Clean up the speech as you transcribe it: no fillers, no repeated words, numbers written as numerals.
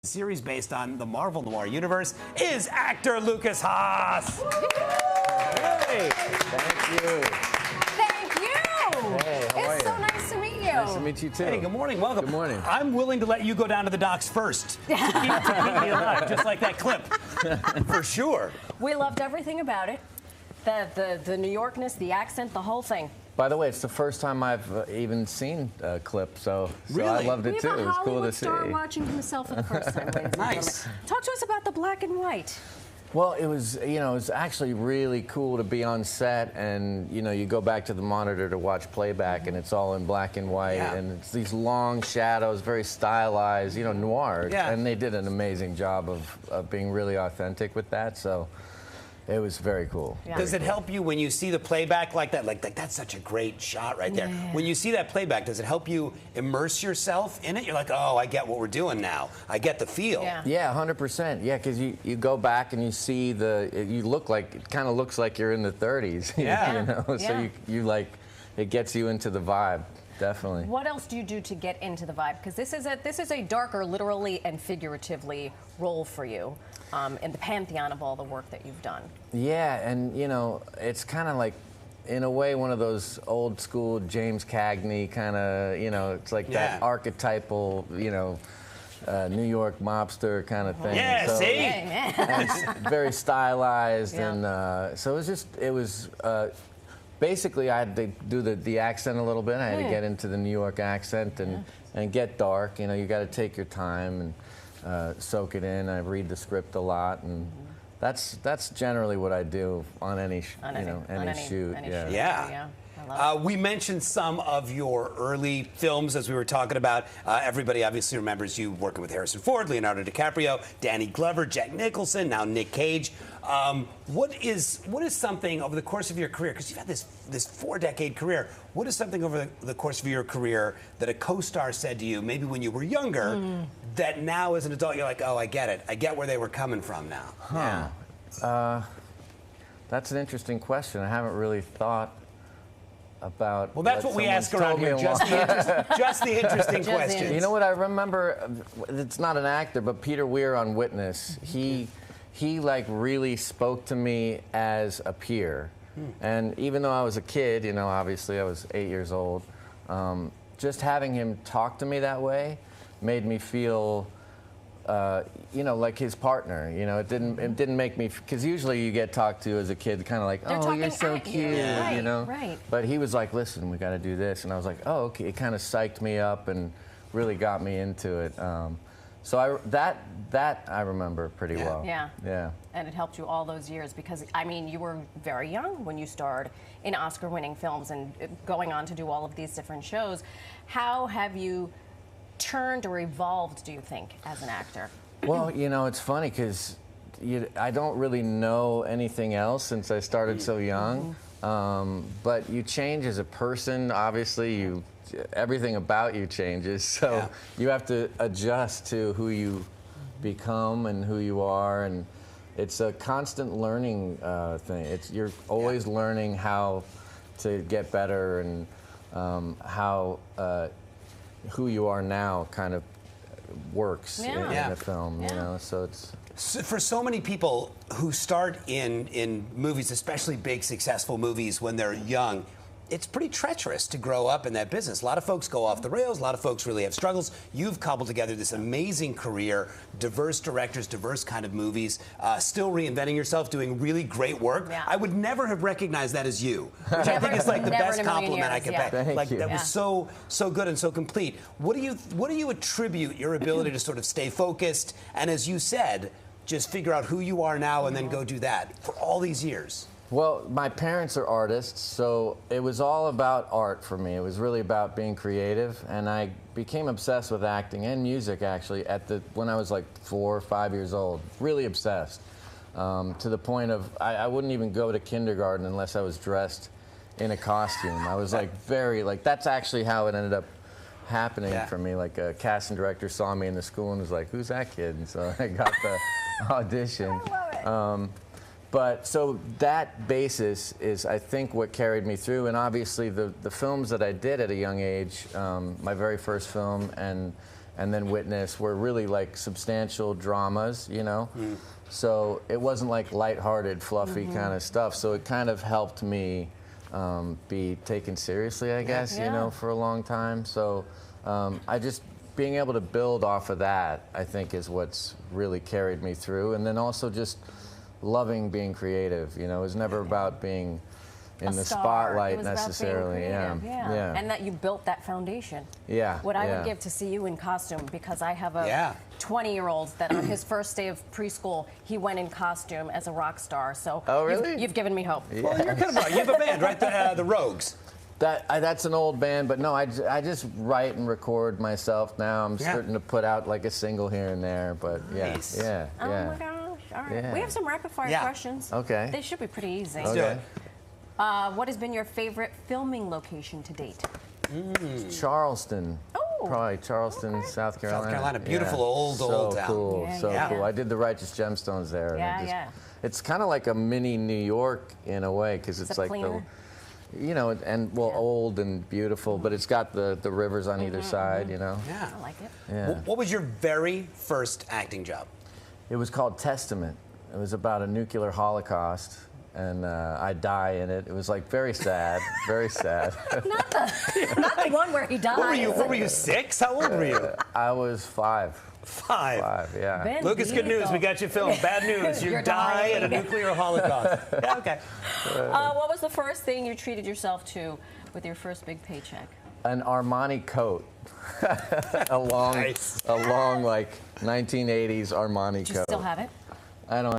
Series based on the Marvel Noir universe is actor Lukas Haas. Hey, thank you. Thank you. Hey, how are It's you? so nice to meet you. Nice to meet you too. Hey, good morning, welcome. Good morning. I'm willing to let you go down to the docks first to keep me alive, just like that clip, for sure. We loved everything about it. The New Yorkness, the accent, the whole thing. By the way, it's the first time I've even seen a clip, so Really? I loved We it have too. a It was cool Hollywood to see. star watching himself for the first time. ladies and Nice. gentlemen. Talk to us about the black and white. Well, it was, it was actually really cool to be on set, and you go back to the monitor to watch playback, and it's all in black and white, Yeah. and it's these long shadows, very stylized, noir. Yeah. And they did an amazing job of being really authentic with that. So it was very cool. Yeah. Does it help you when you see the playback like that? Like that's such a great shot right there. Yeah. When you see that playback, does it help you immerse yourself in it? You're like, oh, I get what we're doing now. I get the feel. Yeah. Yeah, 100%. Yeah, because you go back and you see it kind of looks like you're in the 30s. Yeah. So Yeah. you like, it gets you into the vibe, definitely. What else do you do to get into the vibe? Because this is a darker, literally and figuratively, role for you in the pantheon of all the work that you've done. Yeah, and it's kind of like, in a way, one of those old school James Cagney kind of, it's like that archetypal, New York mobster kind of thing. Yeah, So- see? Hey, man. And it's very stylized, Yeah. and so it was basically I had to do the accent a little bit. I had to get into the New York accent and get dark. You got to take your time and soak it in. I read the script a lot, and that's generally what I do on any shoot. Any Yeah. shoot. Yeah. I love it. We mentioned some of your early films as we were talking about. Everybody obviously remembers you working with Harrison Ford, Leonardo DiCaprio, Danny Glover, Jack Nicholson, now Nick Cage. What is something over the course of your career, because you've had this 4-decade career, what is something over the course of your career that a co-star said to you, maybe when you were younger, that now as an adult you're like, oh, I get it. I get where they were coming from now. Huh. That's an interesting question. I haven't really thought about. Well, that's what we ask around here, just the interesting questions. You know what I remember? It's not an actor, but Peter Weir on Witness. He like really spoke to me as a peer, and even though I was a kid, obviously I was 8 years old, just having him talk to me that way made me feel. Like his partner. It didn't make me, because usually you get talked to as a kid, kind of like, oh, you're so cute, Right. But he was like, listen, we got to do this, and I was like, oh, okay. It kind of psyched me up and really got me into it. So that I remember pretty well. Yeah. And it helped you all those years because, you were very young when you starred in Oscar-winning films and going on to do all of these different shows. How have you turned or evolved, do you think, as an actor? Well, it's funny because I don't really know anything else since I started so young. But you change as a person. Obviously, everything about you changes. So you have to adjust to who you become and who you are, and it's a constant learning thing. You're always learning how to get better and how who you are now kind of works in a film, so it's... For so many people who start in movies, especially big, successful movies when they're young, it's pretty treacherous to grow up in that business. A lot of folks go off the rails. A lot of folks really have struggles. You've cobbled together this amazing career, diverse directors, diverse kind of movies, still reinventing yourself, doing really great work. Yeah. I would never have recognized that as you, which I think is like the best compliment I could pay. Thank you. That was so good and so complete. What do you attribute your ability to sort of stay focused and, as you said, just figure out who you are now and then go do that for all these years? Well, my parents are artists, so it was all about art for me. It was really about being creative, and I became obsessed with acting and music, actually, when I was like 4 or 5 years old. Really obsessed, to the point of I wouldn't even go to kindergarten unless I was dressed in a costume. I was like that's actually how it ended up happening for me. Like a casting director saw me in the school and was like, "Who's that kid?" And so I got the audition. I love it. But so that basis is, I think, what carried me through. And obviously the films that I did at a young age, my very first film and and then Witness were really like substantial dramas, you know. So it wasn't like lighthearted, fluffy kind of stuff. So it kind of helped me be taken seriously, I guess, you know, for a long time. So being able to build off of that, I think, is what's really carried me through. And then also just loving being creative. You know, it was never about being in the spotlight necessarily. Yeah. And that you built that foundation. Yeah. What I would give to see you in costume, because I have a 20-year-old that on his first day of preschool, he went in costume as a rock star. So you've given me hope. Well, you're kind of right. You have a band, right? The Rogues. That's an old band, but no, I just write and record myself now. I'm starting to put out like a single here and there, but Nice. yeah. Oh my gosh. All right. We have some rapid fire questions. Okay. They should be pretty easy. Let's do it. What has been your favorite filming location to date? Charleston. Oh. Probably Charleston, South Carolina. South Carolina, beautiful old town. Cool, Yeah, cool. I did the Righteous Gemstones there. It's kind of like a mini New York in a way, because it's like cleaner? you know, and old and beautiful, but it's got the rivers on either side, you know. Yeah. I like it. Yeah. What was your very first acting job? It was called Testament. It was about a nuclear holocaust, and I die in it. It was like very sad, very sad. Not the one where he dies. What were you, 6? How old were you? I was 5. 5. Yeah. Ben Lucas, good news. We got you filmed. Bad news. You You're die dying. in a nuclear holocaust. Yeah, okay. What was the first thing you treated yourself to with your first big paycheck? An Armani coat. a long like 1980s Armani Do coat. you still have it? I don't